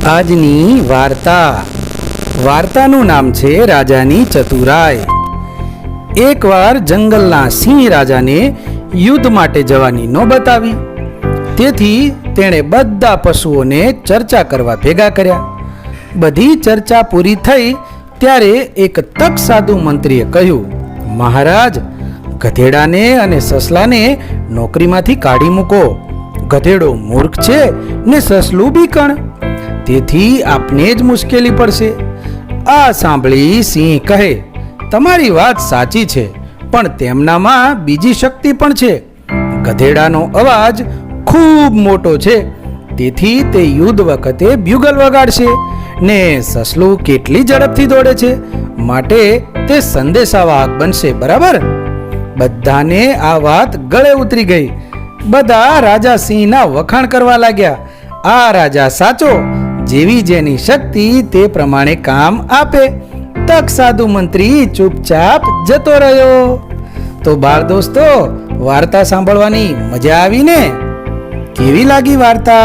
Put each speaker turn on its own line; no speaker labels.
આજની વાર્તાનું નામ છે રાજાની ચતુરાઈ. એકવાર જંગલના સિંહ રાજાને યુદ્ધ માટે જવાની નોબત આવી. તેથી તેણે બધા પશુઓને ચર્ચા કરવા ભેગા કર્યા. બધી ચર્ચા પૂરી થઈ ત્યારે એક તક સાધુ મંત્રીએ કહ્યું, મહારાજ, ગધેડાને અને સસલાને નોકરીમાંથી કાઢી મૂકો. ગધેડો મૂર્ખ છે ને સસલું બીકણ, તેથી આપને જ મુશ્કેલી પડશે. આ સાંભળી સિંહ કહે, તમારી વાત સાચી છે, પણ તેમનામાં બીજી શક્તિ પણ છે. ગધેડાનો અવાજ ખૂબ મોટો છે, તેથી તે યુદ્ધ વખતે બ્યુગલ વગાડશે, ને સસલું કેટલી ઝડપથી દોડે છે, માટે તે સંદેશાવાહક બનશે. બરાબર? બધાને આ વાત ગળે ઉતરી ગઈ. બધા રાજા સિંહના વખાણ કરવા લાગ્યા. આ રાજા સાચો, જેવી જેની શક્તિ તે પ્રમાણે કામ આપે. તક સાધુ મંત્રી ચૂપચાપ જતો રહ્યો. તો બાળ દોસ્તો, વાર્તા સાંભળવાની મજા આવી ને? કેવી લાગી વાર્તા?